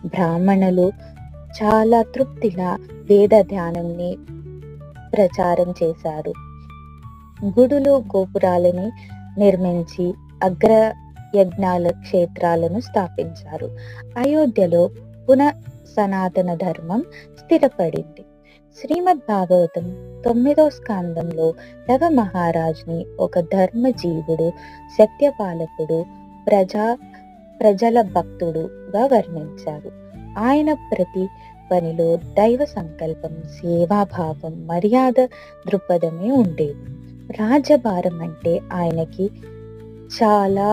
బ్రాహ్మణులు చాలా తృప్తిగా వేద ధ్యానంని ప్రచారం చేశారు. గుడులు, గోపురాలని నిర్మించి అగ్ర యజ్ఞాల క్షేత్రాలను స్థాపించారు. అయోధ్యలో సనాతన ధర్మం స్థిరపడింది. శ్రీమద్ భాగవతం 9వ స్కందంలో లవ మహారాజుని ఒక ధర్మజీవుడు, సత్యపాలకుడు, ప్రజల భక్తుడుగా వర్ణించారు. ఆయన ప్రతి పనిలో దైవ సంకల్పం, సేవాభావం, మర్యాద దృక్పథమే ఉండేది. రాజ్యభారం అంటే ఆయనకి చాలా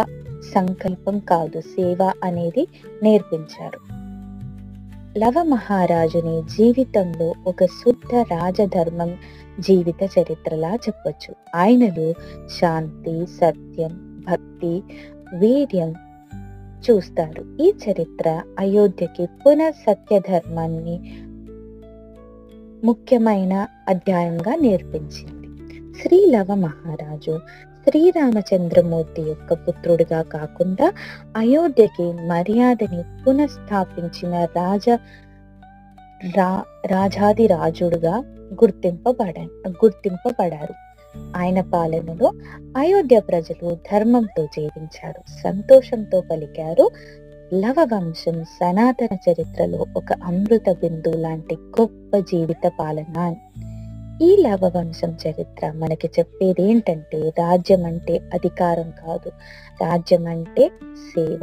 సంకల్పం కాదు, సేవ అనేది నేర్పించారు. లవ మహారాజుని జీవితంలో ఒక శుద్ధ రాజధర్మం జీవిత చరిత్రలా చెప్పొచ్చు. ఆయనలో శాంతి, సత్యం, భక్తి, వీర్యం చూస్తారు. ఈ చరిత్ర అయోధ్యకి సత్య ధర్మాన్ని ముఖ్యమైన అధ్యాయంగా నేర్పించింది. శ్రీ లవ మహారాజు శ్రీరామచంద్రమూర్తి యొక్క పుత్రుడిగా కాకుండా అయోధ్యకి మర్యాదని పునఃస్థాపించిన రాజాదిరాజుడుగా గుర్తింపబడారు. ఆయన పాలనలో అయోధ్య ప్రజలు ధర్మంతో జీవించారు, సంతోషంతో పలికారు. లవ వంశం సనాతన చరిత్రలో ఒక అమృత బిందువు లాంటి గొప్ప జీవిత పాలన. ఈ లవ వంశం చరిత్ర మనకి చెప్పేది ఏంటంటే, రాజ్యం అంటే అధికారం కాదు, రాజ్యం అంటే సేవ.